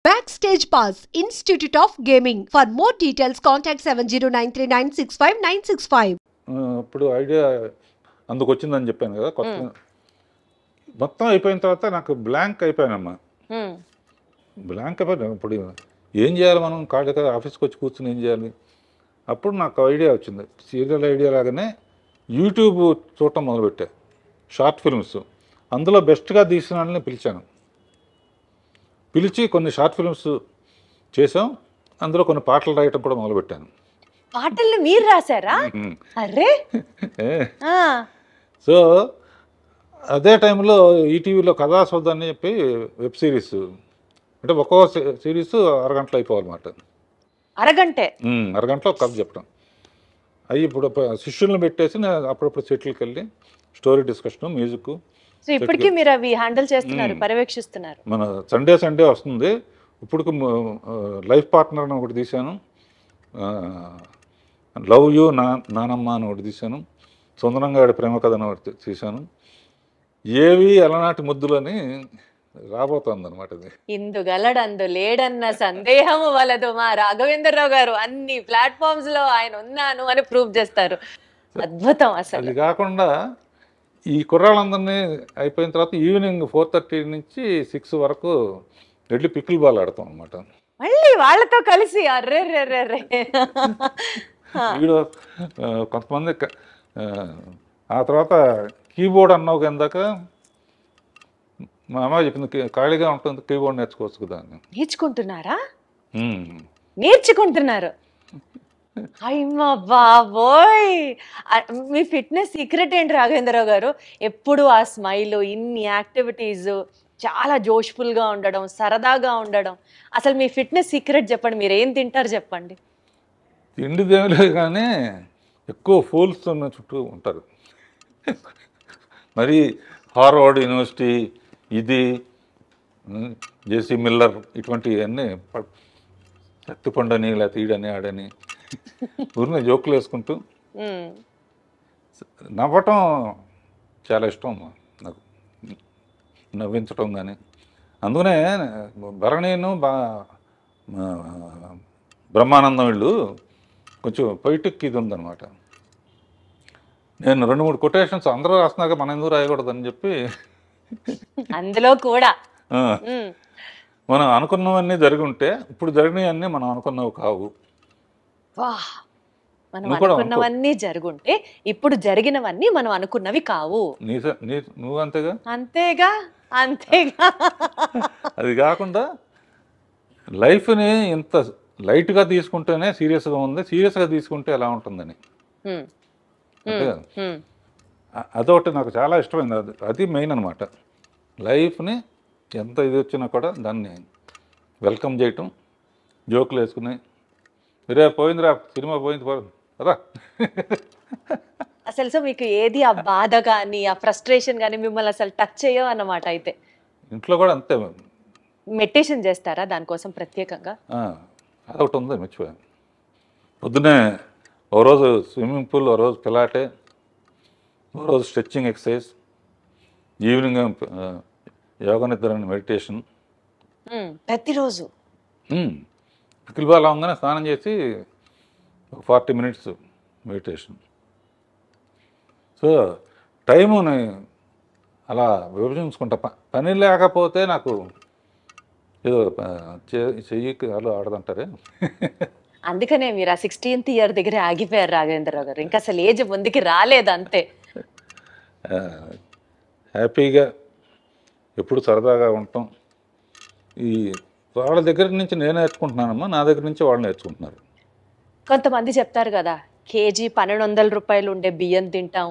Backstage Pass, Institute of Gaming. For more details, contact 70939659659. అప్పుడు idea అందుకు వచ్చిందని చెప్పాను కదా కొత్తగా మొత్తం అయిపోయిన తర్వాత నాకు బ్లాంక్ అయిపోయానమ్మా. బ్లాంక్ అయిపోయాను. ఇప్పుడు ఏం చేయాలి మనం ఖాళీగా ఆఫీస్కి వచ్చి కూర్చుని ఏం చేయాలి? అప్పుడు నాకు ఐడియా వచ్చింది. సీరియల్ ఐడియా లాగానే యూట్యూబ్ చూడటం మొదలుపెట్టా. షార్ట్ ఫిల్మ్స్ అందులో బెస్ట్గా తీసిన వాళ్ళని పిలిచాను. పిలిచి కొన్ని షార్ట్ ఫిల్మ్స్ చేసాం. అందులో కొన్ని పాటలు రాయటం కూడా మొదలుపెట్టాను. పాటలు మీరు రాశారా? అరే సో అదే టైంలో ఈటీవీలో కథాసౌధ అని చెప్పి వెబ్ సిరీస్, అంటే ఒక్కో సిరీస్ అరగంటలో అయిపోవాలన్నమాట. అరగంటలో ఒక కథ చెప్పడం. అవి ఇప్పుడు శిష్యులను పెట్టేసి నేను అప్పుడప్పుడు సెటిల్కి వెళ్ళి స్టోరీ డిస్కషన్, మ్యూజిక్. సో ఇప్పటికీ మీరు అవి హ్యాండిల్ చేస్తున్నారు, పర్యవేక్షిస్తున్నారు. మన సండే వస్తుంది. ఇప్పుడు లైఫ్ పార్ట్నర్ అని ఒకటి తీశాను, లవ్ యూ నానమ్మ అని ఒకటి తీశాను, సుందరంగాడి ప్రేమ కథ అని ఒకటి తీశాను. ఏవి అలనాటి ముద్దులని రాబోతోంది అనమాట. ఇది ఇందుగలడందు లేడన్న సందేహము వలదు. మా రాఘవేంద్రరావు గారు అన్ని ప్లాట్ఫామ్స్ లో ఆయన ఉన్నాను అని ప్రూవ్ చేస్తారు. అద్భుతం. అసలు అది కాకుండా ఈ కుర్రాళ్ళందరినీ అయిపోయిన తర్వాత ఈవినింగ్ 4:30 నుంచి 6 వరకు వెళ్ళి పికిల్ బాల్ ఆడతాం అనమాట. మళ్ళీ వాళ్ళతో కలిసి అర్రే వీడు కొంతమంది ఆ తర్వాత కీబోర్డ్ అన్నావు కిందాక మా అమ్మ చెప్పింది, ఖాళీగా ఉంటుంది కీబోర్డ్ నేర్చుకోవచ్చు కదా అని. నేర్చుకుంటున్నారు. అయ్యమ్మ బాబోయ్, మీ ఫిట్నెస్ సీక్రెట్ ఏంటి రాఘవేంద్రరావు గారు? ఎప్పుడు ఆ స్మైల్, ఇన్ని యాక్టివిటీస్, చాలా జోష్ఫుల్గా ఉండడం, సరదాగా ఉండడం. అసలు మీ ఫిట్నెస్ సీక్రెట్ చెప్పండి. మీరు ఏం తింటారు చెప్పండి. తిండి దేవులే కానీ ఎక్కువ ఫూల్స్ ఉన్న చుట్టూ ఉంటారు. మరి హార్వర్డ్ యూనివర్సిటీ, ఇది జేసీ మిల్లర్, ఇటువంటివన్నీ ఎత్తుపండని లేకపోతే ఈడని ఆడని ఊరిని జోకులు వేసుకుంటూ నవ్వటం చాలా ఇష్టం నాకు, నవ్వించటం కానీ. అందుకనే భరణీను బ్రహ్మానందం వీళ్ళు కొంచెం పొయిటిక్ ఇది ఉందన్నమాట. నేను 2-3 కొటేషన్స్ అందరూ రాస్తున్నాక మనం ఎందుకు రాయకూడదని చెప్పి అందులో కూడా మనం అనుకున్నవన్నీ జరిగి ఉంటే ఇప్పుడు జరిగినవన్నీ మనం అనుకున్నవి కావు. మనం అనుకున్నవన్నీ జరుగుంటే ఇప్పుడు జరిగినవన్నీ మనం అనుకున్నవి కావు. నువ్వు అంతేగా అంతేగా అంతేగా. అది కాకుండా లైఫ్ని ఇంత లైట్గా తీసుకుంటేనే సీరియస్గా ఉంది, సీరియస్గా తీసుకుంటే ఎలా ఉంటుందని. అంతేగా, అదొకటి నాకు చాలా ఇష్టమైంది. అది మెయిన్ అనమాట. లైఫ్ని ఎంత ఇది వచ్చినా కూడా దాన్ని వెల్కమ్ చేయటం, జోకులు వేసుకుని మీరే పోయిందిరా సినిమా పోయింది కదా. అసలు సో మీకు ఏది ఆ బాధ కానీ ఆ ఫ్రస్ట్రేషన్ కానీ మిమ్మల్ని అసలు టచ్ చేయవు అన్నమాట. అయితే ఇంట్లో కూడా అంతే. మెడిటేషన్ చేస్తారా దానికోసం ప్రత్యేకంగా? అదొకటి ఉంది, మర్చిపోయాను. పొద్దున్నే ఓ రోజు స్విమ్మింగ్ పూల్, ఓ రోజు పిలాటే, ఓ రోజు స్ట్రెచ్చింగ్ ఎక్సర్సైజ్, ఈవినింగ్ యోగా నిద్ర మెడిటేషన్. ప్రతిరోజు పికిల్ బాల్ అవగానే స్నానం చేసి 40 minutes మెడిటేషన్. సో టైముని అలా విభజించుకుంటా. పని లేకపోతే నాకు ఏదో చెయ్యి కాలు ఆడదంటారే. అందుకనే మీరు ఆ 16th year దగ్గర ఆగిపోయారు రాఘవేంద్రరావు గారు. ఇంకా అసలు ఏజ్ ముందుకి రాలేదు అంతే. హ్యాపీగా ఎప్పుడు సరదాగా ఉంటాం. ఈ వాళ్ళ దగ్గర నుంచి నేను నేర్చుకుంటున్నానమ్మా, నా దగ్గర నుంచి వాళ్ళు నేర్చుకుంటున్నారు. కొంతమంది చెప్తారు కదా, కేజీ 1200 రూపాయలు ఉండే బియ్యం తింటాం,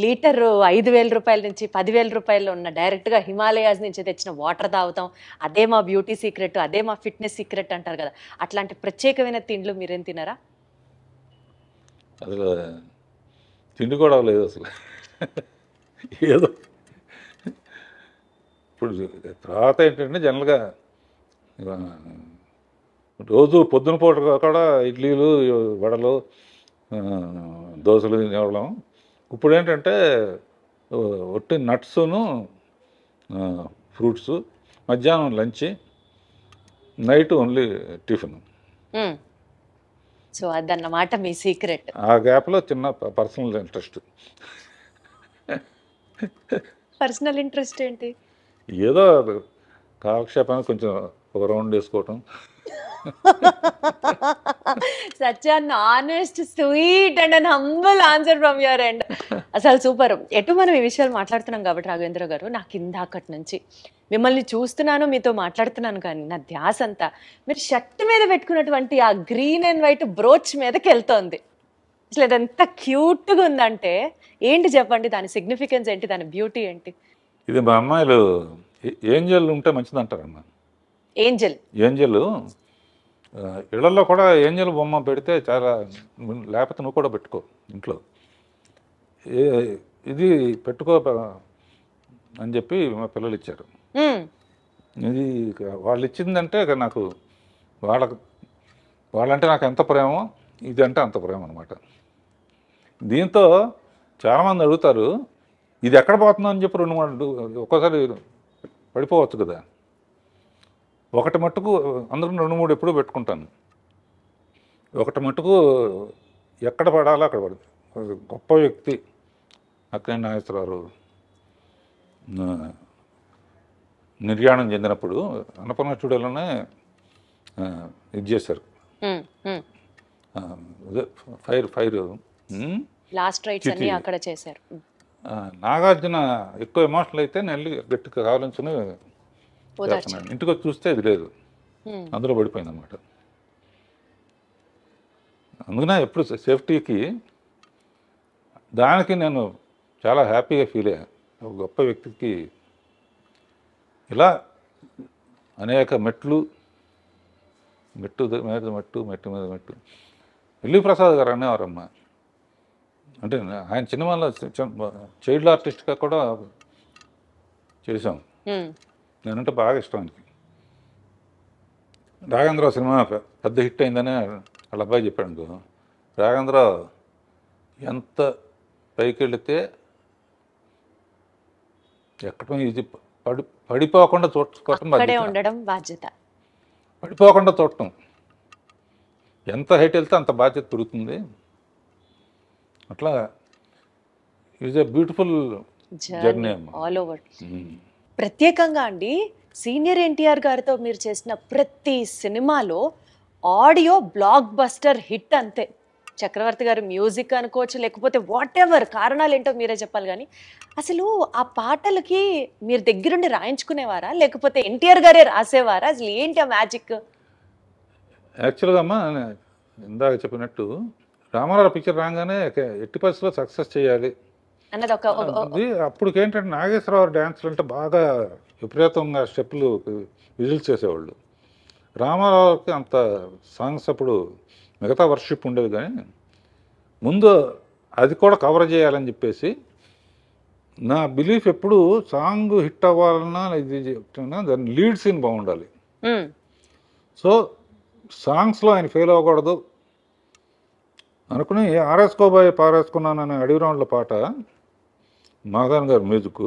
లీటరు 5000 రూపాయల నుంచి 10,000 రూపాయలు ఉన్న డైరెక్ట్గా హిమాలయాస్ నుంచి తెచ్చిన వాటర్ తాగుతాం, అదే మా బ్యూటీ సీక్రెట్, అదే మా ఫిట్నెస్ సీక్రెట్ అంటారు కదా. అట్లాంటి ప్రత్యేకమైన తిండ్లు మీరేం తినరా? అసలు తిండి కూడా లేదు అసలు. ఏదో ఇప్పుడు తర్వాత ఏంటంటే జనరల్గా రోజు పొద్దున పూట కూడా ఇడ్లీలు, వడలు, దోశలు తినేవాళ్ళం. ఇప్పుడు ఏంటంటే ఒట్టి నట్స్ను ఫ్రూట్స్, మధ్యాహ్నం lunch, night only tiffin. So అదన్నమాట మీ సీక్రెట్. ఆ గ్యాప్లో చిన్న పర్సనల్ ఇంట్రెస్ట్, పర్సనల్ ఇంట్రెస్ట్ ఏంటి? ఏదో కాలక్షేపానికి కొంచెం ఒక రౌండ్ వేసుకోవటం. Such an honest, sweet and an humble answer from your end. అసలు సూపర్. ఎటు మనం ఈ విషయాలు మాట్లాడుతున్నాం కాబట్టి రాఘవేంద్ర గారు, నాకు ఇందాకటి నుంచి మిమ్మల్ని చూస్తున్నాను, మీతో మాట్లాడుతున్నాను, కానీ నా ధ్యాస అంతా మీరు షర్ట్ మీద పెట్టుకున్నటువంటి ఆ గ్రీన్ అండ్ వైట్ బ్రోచ్ మీదకి వెళ్తోంది. అసలు అది ఎంత క్యూట్గా ఉందంటే ఏంటి చెప్పండి, దాని సిగ్నిఫికెన్స్ ఏంటి, దాని బ్యూటీ ఏంటి? ఇది మా అమ్మాయిలు ఏంజల్ ఉంటే మంచిది అంటారమ్మా. ఏంజల్ ఇళ్లలో కూడా ఏంజల్ బొమ్మ పెడితే చాలా, లేకపోతే నువ్వు కూడా పెట్టుకో ఇంట్లో, ఇది పెట్టుకో అని చెప్పి మా పిల్లలు ఇచ్చారు. ఇది వాళ్ళు ఇచ్చిందంటే నాకు వాళ్ళంటే నాకు ఎంత ప్రేమో, ఇది అంటే అంత ప్రేమ అనమాట. దీంతో చాలామంది అడుగుతారు, ఇది ఎక్కడ పోతుందో అని చెప్పి 2-3 ఒక్కోసారి పడిపోవచ్చు కదా. ఒకటి మట్టుకు అందరూ 2-3 ఎప్పుడూ పెట్టుకుంటాను. ఒకటి మట్టుకు ఎక్కడ పడాలో అక్కడ పడుతుంది. గొప్ప వ్యక్తి అక్కినేని నాగేశ్వరరావు నిర్యాణం చెందినప్పుడు అన్నపూర్ణ స్టూడియోలోనే ఇది చేశారు. ఫైర్ లాస్ట్ రైట్స్ అన్ని అక్కడ చేశారు. నాగార్జున ఎక్కువ ఎమోషనల్ అయితే నేను గట్టిగా కావాలని ఇంటికి వచ్చి చూస్తే ఇది లేదు, అందులో పడిపోయింది అనమాట. అందుకనే ఎప్పుడు సేఫ్టీకి దానికి నేను చాలా హ్యాపీగా ఫీల్ అయ్యాను. ఒక గొప్ప వ్యక్తికి ఇలా అనేక మెట్టు మీద మెట్టు. ఎల్వి ప్రసాద్ గారు అనేవారమ్మ. అంటే ఆయన సినిమాలో చైల్డ్ ఆర్టిస్ట్గా కూడా చేశాం. నేనంటే బాగా ఇష్టం ఆయనకి. రాఘవేంద్రరావు సినిమా పెద్ద హిట్ అయిందని వాళ్ళ అబ్బాయి చెప్పాడు అనుకో, రాఘవేంద్రరావు ఎంత పైకి వెళితే ఎక్కడం ఇది పడిపోకుండా చూసుకోవటం బాధ్యత, పడిపోకుండా చూడటం. ఎంత హైట్ వెళ్తే అంత బాధ్యత పెరుగుతుంది. అట్లా is a beautiful journey all over. ప్రత్యేకంగా అండి, సీనియర్ ఎన్టీఆర్ గారితో మీరు చేసిన ప్రతి సినిమాలో ఆడియో బ్లాక్ బస్టర్ హిట్ అంతే. చక్రవర్తి గారు మ్యూజిక్ అనుకోవచ్చు, లేకపోతే వాట్ ఎవర్, కారణాలు ఏంటో మీరే చెప్పాలి. కానీ అసలు ఆ పాటలకి మీరు దగ్గరుండి రాయించుకునేవారా, లేకపోతే ఎన్టీఆర్ గారే రాసేవారా? అసలు ఏంటి ఆ మ్యాజిక్? యాక్చువల్గా అమ్మా, ఇందాక చెప్పినట్టు రామారావు పిక్చర్ రాగానే ఎట్టి పరిస్థితుల్లో సక్సెస్ చేయాలి అన్నది ఒక అప్పటికేంటంటే నాగేశ్వరరావు డ్యాన్స్లు అంటే బాగా విపరీతంగా స్టెప్పులు విజిల్స్ చేసేవాళ్ళు. రామారావుకి అంత సాంగ్స్ అప్పుడు మిగతా వర్షిప్ ఉండేది, కానీ ముందు అది కూడా కవర్ చేయాలని చెప్పేసి నా బిలీఫ్ ఎప్పుడు సాంగ్ హిట్ అవ్వాలన్నా ఇది చెప్తున్నా దాని లీడ్ సీన్ బాగుండాలి. సో సాంగ్స్లో ఆయన ఫెయిల్ అవ్వకూడదు అనుకుని ఆరేసుకోబోయే పారేసుకున్నానని అడవి రౌండ్ల పాట మాధవన్ గారు మ్యూజిక్.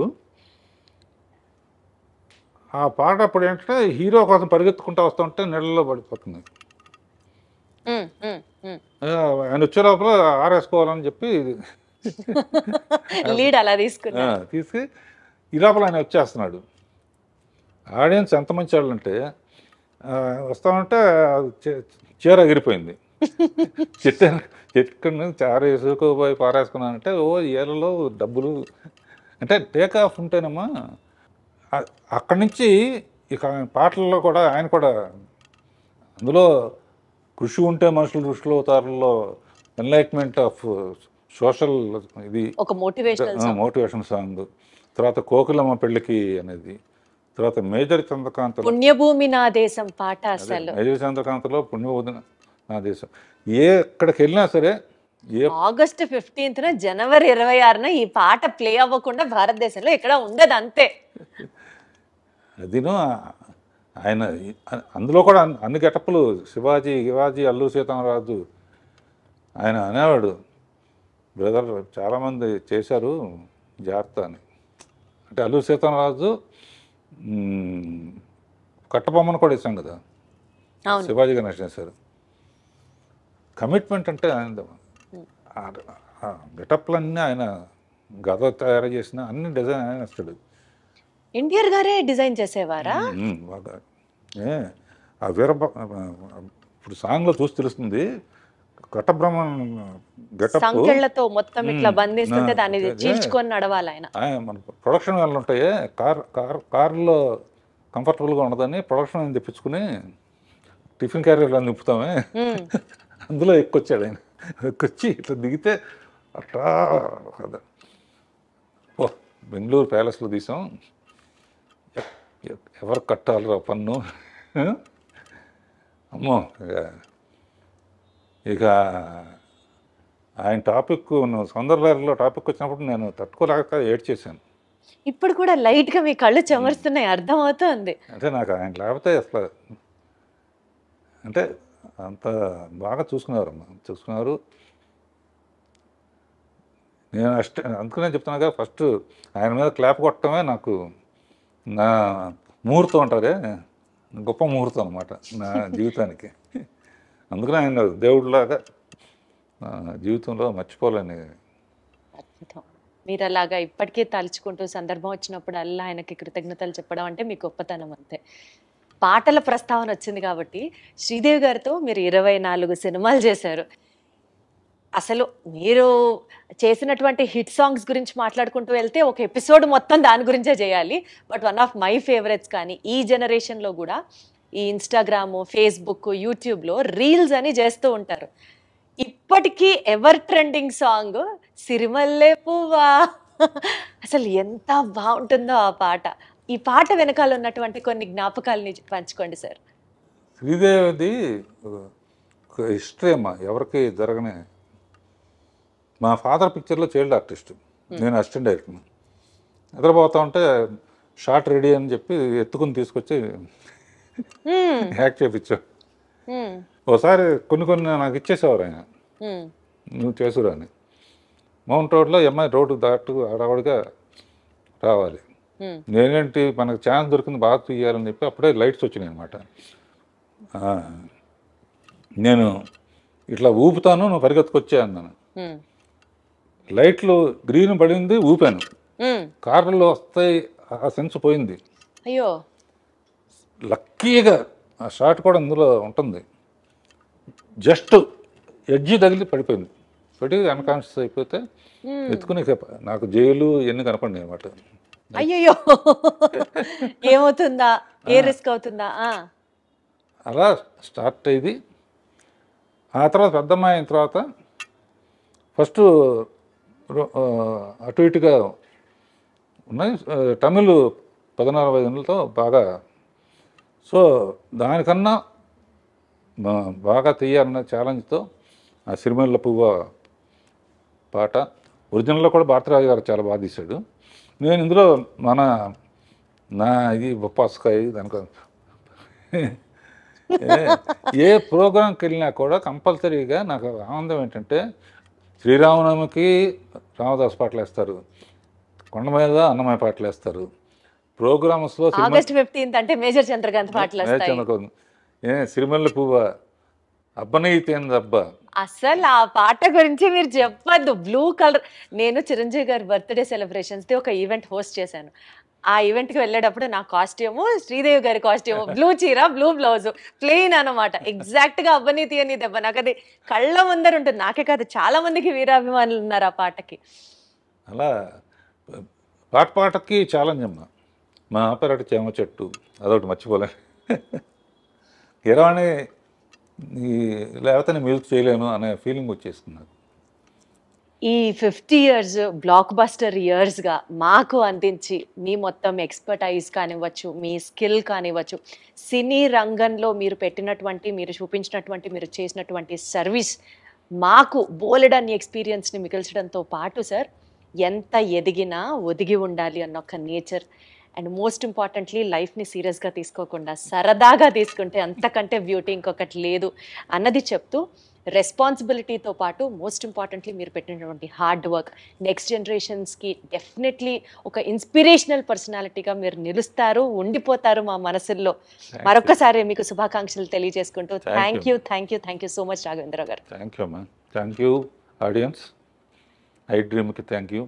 ఆ పాట అప్పుడు ఏంటంటే హీరో కోసం పరిగెత్తుకుంటూ వస్తుంటే నీళ్ళలో పడిపోతుంది. ఆయన వచ్చే లోపల ఆరేసుకోవాలని చెప్పి తీసి ఈ లోపల ఆయన వచ్చేస్తున్నాడు. ఆడియన్స్ ఎంత మంచి వాళ్ళు అంటే వస్తామంటే చీర ఎగిరిపోయింది. చెట్టు నుంచి చార వేసుకోబోయి పారేసుకున్నానంటే ఓ ఏళ్ళలో డబ్బులు అంటే టేక్ ఆఫ్ ఉంటేనమ్మా. అక్కడి నుంచి ఇక పాటల్లో కూడా ఆయన కూడా అందులో కృషి ఉంటే మనుషులు దృష్టిలో అవుతారులో ఎన్లైట్మెంట్ ఆఫ్ సోషల్ ఇది ఒక మోటివేషన్ సాంగ్. తర్వాత కోకిలమ్మ పెళ్ళికి అనేది, తర్వాత మేజర్ చంద్రకాంత్ పుణ్యభూమి నా దేశం పాట. అసలు మేజర్ చంద్రకాంత్లో పుణ్యభూమి నా దేశం. ఎక్కడికి వెళ్ళినా సరే ఆగస్టు 15న జనవరి 26న ఈ పాట ప్లే అవ్వకుండా భారతదేశంలో ఎక్కడ ఉండదు అంతే. అదిను ఆయన అందులో కూడా అన్ని గెటప్పులు శివాజీ అల్లూరి సీతారామరాజు. ఆయన అనేవాడు, బ్రదర్ చాలామంది చేశారు జాగ్రత్త అని. అంటే అల్లూరి సీతారామరాజు కట్టబొమ్మను కూడా ఇస్తాం కదా, అవును. శివాజీ గణేష్ చేశారు. కమిట్మెంట్ అంటే గెటప్లన్నీ ఆయన గద తయారు చేసిన అన్ని డిజైన్ ఆయన వస్తాడు. ఎన్టీఆర్ గారే డిజైన్ చేసేవారా? బాగా ఆ ఇప్పుడు సాంగ్లో చూసి తెలుస్తుంది. కటబ్రహ్మ గెటప్ సంకెళ్లతో మొత్తం ఇట్లా బంధిస్తుంటే దాన్ని చీల్చుకొని నడవాలి ఆయన. మన ప్రొడక్షన్ వాళ్ళు ఉంటాయే, కార్లో కంఫర్టబుల్గా ఉండదని ప్రొడక్షన్ తెప్పించుకుని టిఫిన్ క్యారియర్లో నింపుతామే, అందులో ఎక్కొచ్చాడు ఆయన. ఎక్కొచ్చి ఇట్లా దిగితే అట్లా ఓ బెంగళూరు ప్యాలెస్లో తీసాం, ఎవరు కట్టాలిరా పన్ను. అమ్మో ఇక ఆయన టాపిక్ సౌందర్యలో టాపిక్ వచ్చినప్పుడు నేను తట్టుకోలేక ఏడ్చేసాను. ఇప్పుడు కూడా లైట్గా మీ కళ్ళు చెమరుస్తున్నాయి, అర్థమవుతుంది. అంటే నాకు ఆయన లేకపోతే అసలు అంటే అంత బాగా చూసుకున్నారు. నేను అందుకనే చెప్తున్నాగా, ఫస్ట్ ఆయన మీద క్లాప్ కొట్టడమే నాకు నా ముహూర్తం అంటారే, గొప్ప ముహూర్తం అనమాట నా జీవితానికి. అందుకనే ఆయన దేవుడిలాగా జీవితంలో మర్చిపోలేని. అద్భుతం. మీరు అలాగా ఇప్పటికే తలుచుకుంటూ సందర్భం వచ్చినప్పుడు అల్లా ఆయనకి కృతజ్ఞతలు చెప్పడం అంటే మీ గొప్పతనం అంతే. పాటల ప్రస్తావన వచ్చింది కాబట్టి శ్రీదేవి గారితో మీరు 24 సినిమాలు చేశారు. అసలు మీరు చేసినటువంటి హిట్ సాంగ్స్ గురించి మాట్లాడుకుంటూ వెళ్తే ఒక ఎపిసోడ్ మొత్తం దాని గురించే చేయాలి. But one of my favourites కానీ ఈ జనరేషన్లో కూడా ఈ ఇన్స్టాగ్రామ్, ఫేస్బుక్, యూట్యూబ్లో రీల్స్ అని చేస్తూ ఉంటారు. ఇప్పటికీ ఎవర్ ట్రెండింగ్ సాంగ్ సిరిమల్లె పువ్వా. అసలు ఎంత బాగుంటుందో ఆ పాట. ఈ పాట వెనకాల ఉన్నటువంటి కొన్ని జ్ఞాపకాలని పంచుకోండి సార్. శ్రీదేవిది హిస్టరీ అమ్మా, ఎవరికి జరగనే. మా ఫాదర్ పిక్చర్లో చైల్డ్ ఆర్టిస్ట్, నేను అసిస్టెంట్ డైరెక్టర్. నిద్రపోతా ఉంటే షార్ట్ రెడీ అని చెప్పి ఎత్తుకుని తీసుకొచ్చి యాక్ట్ చేయించావు. ఒకసారి కొన్ని నాకు ఇచ్చేసేవారు ఆయన, నువ్వు చేసురా అని. మౌంట్ రోడ్లో అమ్మాయి రోడ్డు దాటు ఆడవాడిగా రావాలి. నేనేంటి మనకు ఛాన్స్ దొరికింది బాగా తీయాలని చెప్పి అప్పుడే లైట్స్ వచ్చినాయి అనమాట. నేను ఇట్లా ఊపుతాను, నువ్వు పరిగెత్తుకొచ్చా అన్నాను. లైట్లు గ్రీన్ పడింది, ఊపాను. కార్లలో వస్తాయి, ఆ సెన్స్ పోయింది. అయ్యో, లక్కీగా ఆ షాట్ కూడా అందులో ఉంటుంది. జస్ట్ ఎడ్జి తగిలి పడిపోయింది. పడి అన్కాన్షియస్ అయిపోతే ఎత్తుకుని నాకు జైలు ఇవన్నీ కనపడినాయి అనమాట. అయ్యో, ఏమవుతుందా, ఏ రిస్క్ అవుతుందా. అలా స్టార్ట్ అయ్యింది. ఆ తర్వాత పెద్దమ్మాయి అయిన తర్వాత ఫస్ట్ అటు ఇటుగా ఉన్నాయి. తమిళ్ 14-15 బాగా. సో దానికన్నా బాగా తీయాలన్న ఛాలెంజ్తో ఆ సిరిమల్లె పువ్వ పాట ఒరిజినల్లో కూడా భారతరాజు గారు చాలా బాగా తీశాడు. నేను ఇందులో నా ఇది బొప్పాస్కాయ దానికి ఏ ప్రోగ్రాంకి వెళ్ళినా కూడా కంపల్సరీగా నాకు ఆనందం ఏంటంటే, శ్రీరామనవమికి రామదాస్ పాటలు వేస్తారు, కొండ మీద అన్నమయ్య పాటలు వేస్తారు, ప్రోగ్రామ్స్లో ఆగస్ట్ 15th అంటే మేజర్ చంద్రకాంత్ పాటలు వస్తాయి. సిరిమల్లె పువ్వ అబ్బనైతేందబ్బా. అసలు ఆ పాట గురించి మీరు చెప్పద్దు. బ్లూ కలర్, నేను చిరంజీవి గారి బర్త్డే సెలబ్రేషన్స్ది ఒక ఈవెంట్ హోస్ట్ చేశాను. ఆ ఈవెంట్కి వెళ్ళేటప్పుడు నా కాస్ట్యూము శ్రీదేవి గారి కాస్ట్యూము, బ్లూ చీర, బ్లూ బ్లౌజ్, ప్లెయిన్ అనమాట. ఎగ్జాక్ట్గా అవ్వనీతి అని దెబ్బ నాకు అది కళ్ళ ముందర ఉంటుంది. నాకే కాదు, చాలా మందికి వీరాభిమానులు ఉన్నారు ఆ పాటకి. అలా పాటకి ఛాలెంజ్ అమ్మా. మా ఆపరేట చేమ చెట్టు అదొకటి మర్చిపోలే. కిరాణి లేకపోతే నేను మ్యూజిక్ చేయలేను అనే ఫీలింగ్ వచ్చేస్తుంది. ఈ 50 years బ్లాక్ బస్టర్ ఇయర్స్గా మాకు అందించి మీ మొత్తం ఎక్స్పర్టైజ్ కానివ్వచ్చు, మీ స్కిల్ కానివ్వచ్చు, సినీ రంగంలో మీరు పెట్టినటువంటి, మీరు చూపించినటువంటి, మీరు చేసినటువంటి సర్వీస్ మాకు బోలెడన్ని ఎక్స్పీరియన్స్ని మిగిల్చడంతో పాటు సార్, ఎంత ఎదిగినా ఒదిగి ఉండాలి అన్న ఒక నేచర్ అండ్ మోస్ట్ ఇంపార్టెంట్లీ లైఫ్ని సీరియస్గా తీసుకోకుండా సరదాగా తీసుకుంటే అంతకంటే బ్యూటీ ఇంకొకటి లేదు అన్నది చెప్తూ, రెస్పాన్సిబిలిటీతో పాటు మోస్ట్ ఇంపార్టెంట్లీ మీరు పెట్టినటువంటి హార్డ్ వర్క్ నెక్స్ట్ జనరేషన్స్కి డెఫినెట్లీ ఒక ఇన్స్పిరేషనల్ పర్సనాలిటీగా మీరు నిలుస్తారు, ఉండిపోతారు మా మనసుల్లో. మరొకసారి మీకు శుభాకాంక్షలు తెలియజేసుకుంటూ thank you so much Raghavendra Rao గారు. థ్యాంక్ యూ అమ్మా. Thank you audience. I డ్రీమ్కి thank you.